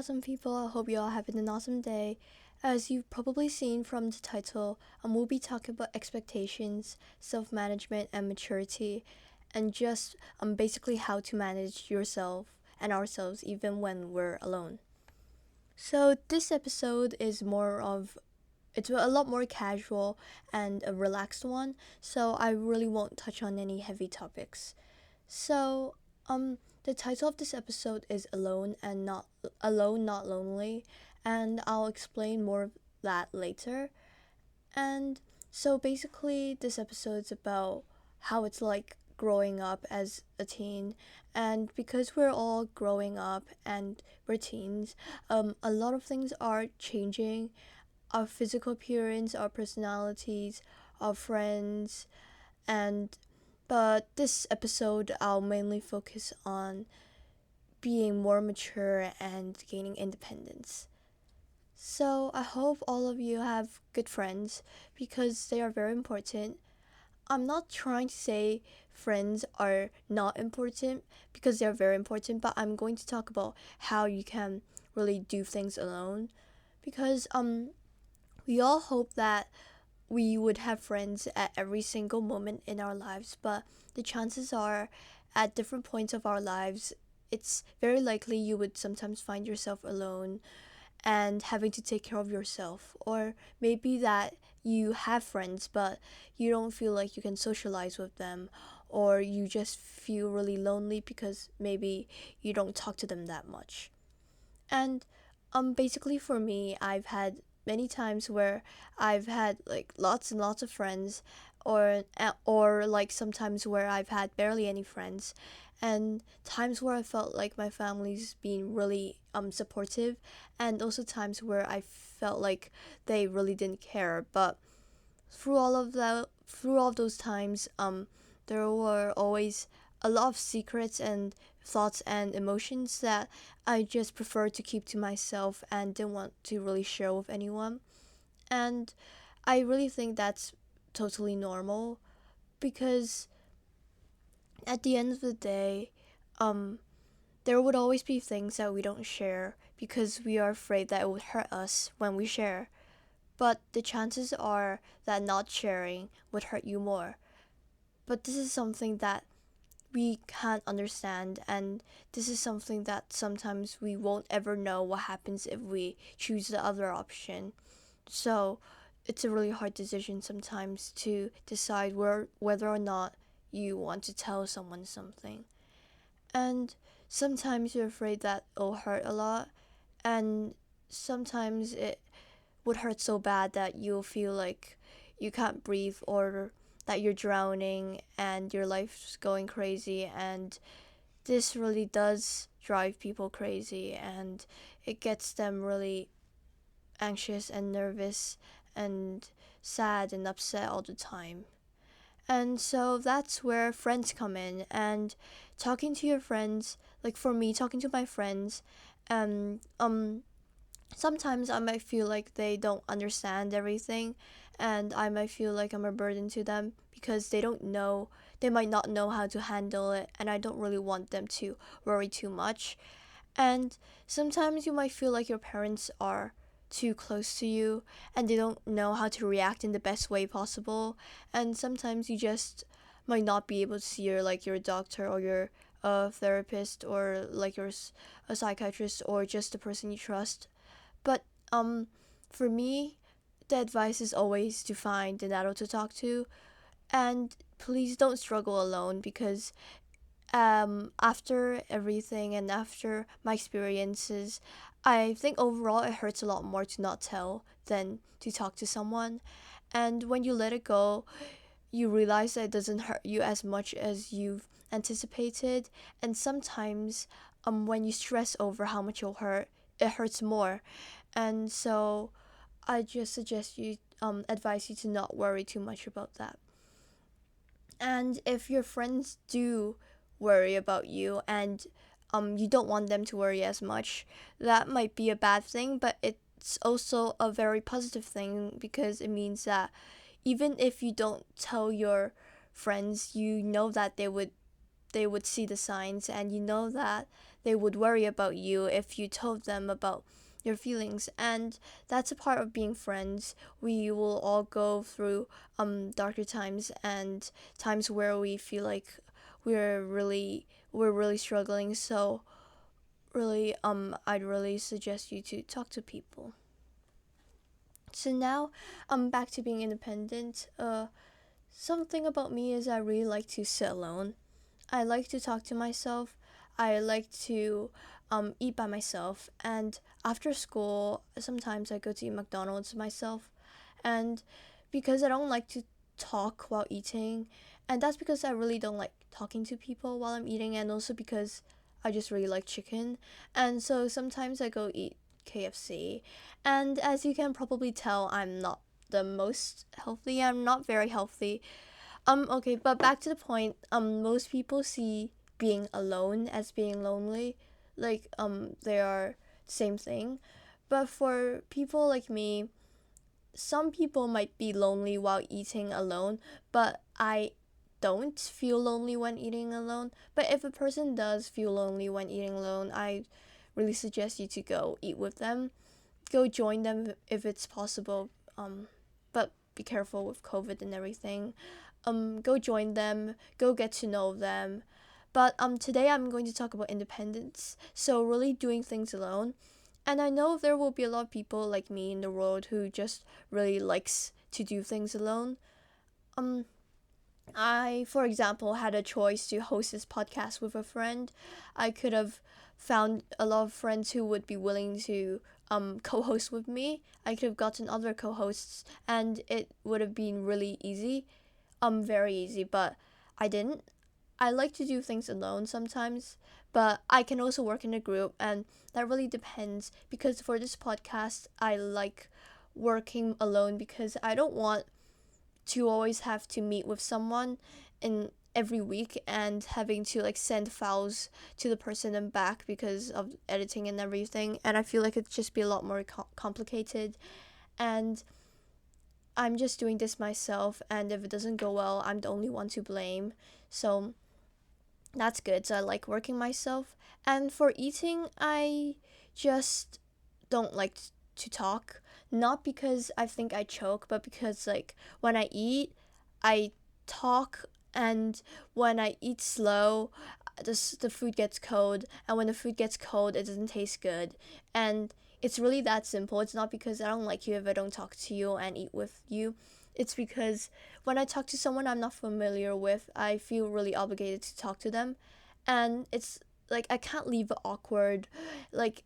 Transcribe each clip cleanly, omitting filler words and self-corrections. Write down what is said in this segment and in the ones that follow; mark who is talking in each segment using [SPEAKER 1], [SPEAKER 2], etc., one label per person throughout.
[SPEAKER 1] awesome people. I hope you all having an awesome day. As you've probably seen from the title, we'll be talking about expectations, self management, and maturity, and just basically how to manage yourself and ourselves even when we're alone. So, this episode is it's a lot more casual and a relaxed one, so I really won't touch on any heavy topics. So, the title of this episode is Alone, Not Lonely, and I'll explain more of that later. And so basically, this episode's about how it's like growing up as a teen, and because we're all growing up and we're teens, a lot of things are changing. Our physical appearance, our personalities, our friends, and but this episode I'll mainly focus on being more mature and gaining independence. So I hope all of you have good friends because they are very important. I'm not trying to say friends are not important because they're very important, but I'm going to talk about how you can really do things alone because we all hope that we would have friends at every single moment in our lives, but the chances are at different points of our lives, it's very likely you would sometimes find yourself alone and having to take care of yourself. Or maybe that you have friends, but you don't feel like you can socialize with them, or you just feel really lonely because maybe you don't talk to them that much. And basically for me, I've had many times where I've had like lots and lots of friends, or like sometimes where I've had barely any friends, and times where I felt like my family's been really supportive, and also times where I felt like they really didn't care. But through all of those times, there were always a lot of secrets and thoughts and emotions that I just preferred to keep to myself and didn't want to really share with anyone. And I really think that's totally normal because at the end of the day, um, there would always be things that we don't share because we are afraid that it would hurt us when we share. But the chances are that not sharing would hurt you more. But this is something that we can't understand, and this is something that sometimes we won't ever know what happens if we choose the other option. So it's a really hard decision sometimes to decide whether or not you want to tell someone something. And sometimes you're afraid that it'll hurt a lot, and sometimes it would hurt so bad that you'll feel like you can't breathe, or that you're drowning and your life's going crazy. And this really does drive people crazy, and it gets them really anxious and nervous and sad and upset all the time. And so that's where friends come in, and talking to your friends, like for me, talking to my friends, um um sometimes I might feel like they don't understand everything, and I might feel like I'm a burden to them because they might not know how to handle it, and I don't really want them to worry too much. And sometimes you might feel like your parents are too close to you and they don't know how to react in the best way possible. And sometimes you just might not be able to see your doctor or your therapist, or like a psychiatrist, or just the person you trust. But for me, the advice is always to find an adult to talk to, and please don't struggle alone because after everything and after my experiences, I think overall it hurts a lot more to not tell than to talk to someone. And when you let it go, you realize that it doesn't hurt you as much as you've anticipated. And sometimes, when you stress over how much you'll hurt, it hurts more. And so, I just advise you to not worry too much about that. And if your friends do worry about you, and you don't want them to worry as much, that might be a bad thing, but it's also a very positive thing because it means that even if you don't tell your friends, you know that they would they would see the signs, and you know that they would worry about you if you told them about your feelings. And that's a part of being friends. We will all go through darker times and times where we feel like we're really struggling. So really, I'd really suggest you to talk to people. So now, back to being independent. Something about me is I really like to sit alone. I like to talk to myself. I like to eat by myself. And after school, sometimes I go to eat McDonald's myself. And because I don't like to talk while eating, and that's because I really don't like talking to people while I'm eating, and also because I just really like chicken. And so sometimes I go eat KFC. And as you can probably tell, I'm not the most healthy. I'm not very healthy. Okay, but back to the point. Most people see being alone as being lonely, like they are same thing. But for people like me, some people might be lonely while eating alone, but I don't feel lonely when eating alone. But if a person does feel lonely when eating alone, I really suggest you to go eat with them. Go join them if it's possible. But be careful with COVID and everything. Go join them. Go get to know them. But today I'm going to talk about independence. So really doing things alone. And I know there will be a lot of people like me in the world who just really likes to do things alone. Um, I, for example, had a choice to host this podcast with a friend. I could have found a lot of friends who would be willing to co-host with me. I could have gotten other co-hosts, and it would have been really easy, very easy. But I didn't. I like to do things alone sometimes, but I can also work in a group, and that really depends. Because for this podcast, I like working alone because I don't want to always have to meet with someone in every week and having to like send files to the person and back because of editing and everything. And I feel like it'd just be a lot more complicated. And I'm just doing this myself, and if it doesn't go well, I'm the only one to blame. So that's good. So I like working myself. And for eating, I just don't like to talk. Not because I think I choke, but because like when I eat, I talk, and when I eat slow, the food gets cold, and when the food gets cold, it doesn't taste good. And it's really that simple. It's not because I don't like you if I don't talk to you and eat with you. It's because when I talk to someone I'm not familiar with, I feel really obligated to talk to them. And it's like I can't leave it awkward. Like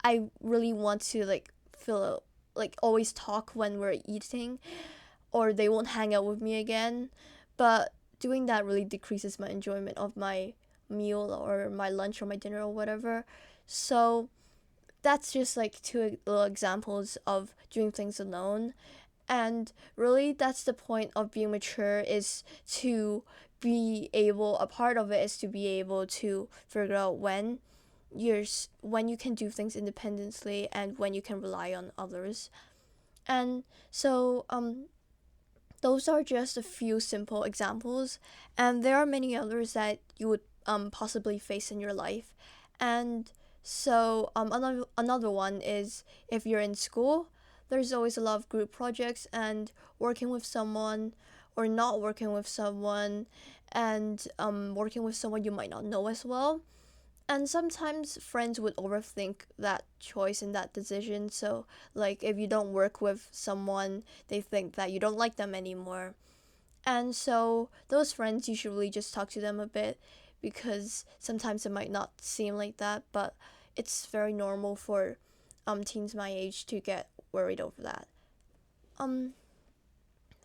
[SPEAKER 1] I really want to like feel like always talk when we're eating, or they won't hang out with me again. But doing that really decreases my enjoyment of my meal or my lunch or my dinner or whatever. So that's just like two little examples of doing things alone. And really that's the point of being mature, is to be able, a part of it is to be able to figure out when you can do things independently and when you can rely on others. And so those are just a few simple examples, and there are many others that you would possibly face in your life. And so another one is if you're in school, there's always a lot of group projects and working with someone or not working with someone, and working with someone you might not know as well. And sometimes friends would overthink that choice and that decision. So like if you don't work with someone, they think that you don't like them anymore. And so those friends, you should really just talk to them a bit, because sometimes it might not seem like that, but it's very normal for teens my age to get worried over that. um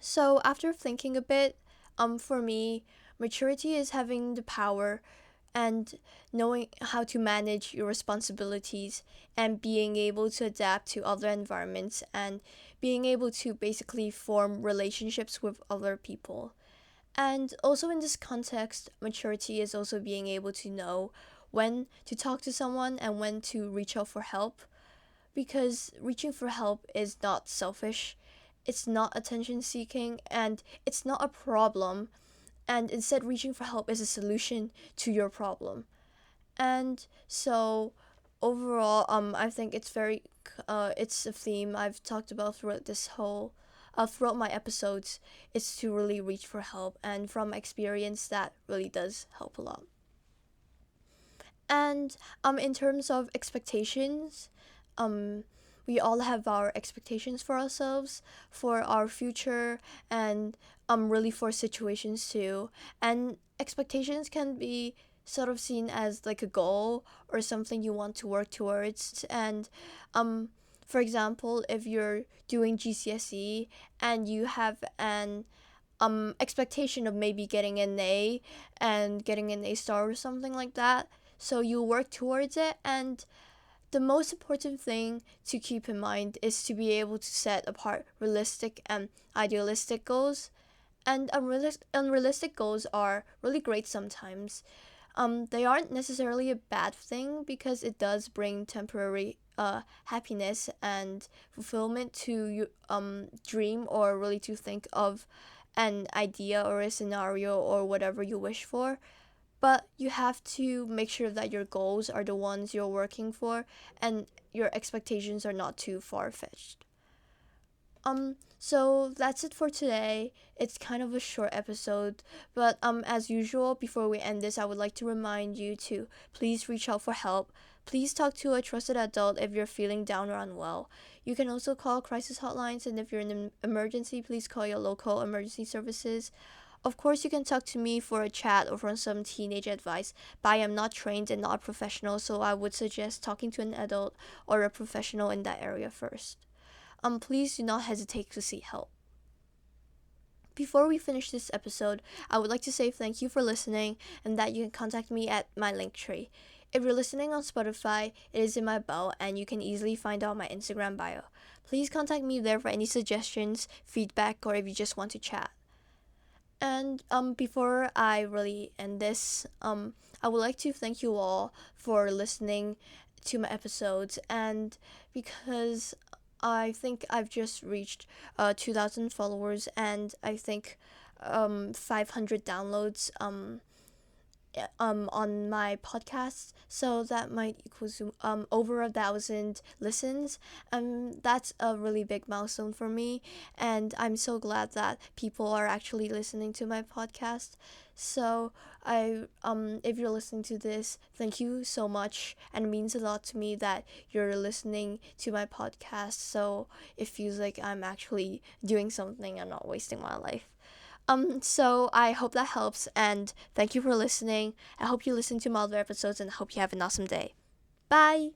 [SPEAKER 1] so after thinking a bit, for me, maturity is having the power and knowing how to manage your responsibilities and being able to adapt to other environments and being able to basically form relationships with other people. And also in this context, maturity is also being able to know when to talk to someone and when to reach out for help, because reaching for help is not selfish, it's not attention seeking, and it's not a problem. and instead reaching for help is a solution to your problem. And so overall, I think it's very it's a theme I've talked about throughout this whole throughout my episodes. Is to really reach for help, and from experience that really does help a lot. And in terms of expectations, um we all have our expectations for ourselves, for our future, and really for situations too. And expectations can be sort of seen as like a goal or something you want to work towards. And um for example, if you're doing GCSE and you have an expectation of maybe getting an A and getting an A star or something like that. So you work towards it, and the most important thing to keep in mind is to be able to set apart realistic and idealistic goals. And unrealistic goals are really great sometimes. They aren't necessarily a bad thing because it does bring temporary happiness and fulfillment to you dream or really to think of an idea or a scenario or whatever you wish for. But you have to make sure that your goals are the ones you're working for, and your expectations are not too far fetched. So that's it for today. It's kind of a short episode, but as usual, before we end this, I would like to remind you to please reach out for help. Please talk to a trusted adult if you're feeling down or unwell. You can also call crisis hotlines, and if you're in an emergency, please call your local emergency services. Of course, you can talk to me for a chat or for some teenage advice, but I am not trained and not a professional, so I would suggest talking to an adult or a professional in that area first. Please do not hesitate to seek help. Before we finish this episode, I would like to say thank you for listening and that you can contact me at my link tree. If you're listening on Spotify, it is in my bio and you can easily find out my Instagram bio. Please contact me there for any suggestions, feedback, or if you just want to chat. And before I really end this, I would like to thank you all for listening to my episodes, and because I think I've just reached 2,000 followers, and I think 500 downloads on my podcast, so that might equal to over 1,000 listens. That's a really big milestone for me, and I'm so glad that people are actually listening to my podcast. So if you're listening to this, thank you so much, and it means a lot to me that you're listening to my podcast. So it feels like I'm actually doing something and not wasting my life. So I hope that helps, and thank you for listening. I hope you listen to my other episodes, and I hope you have an awesome day. Bye!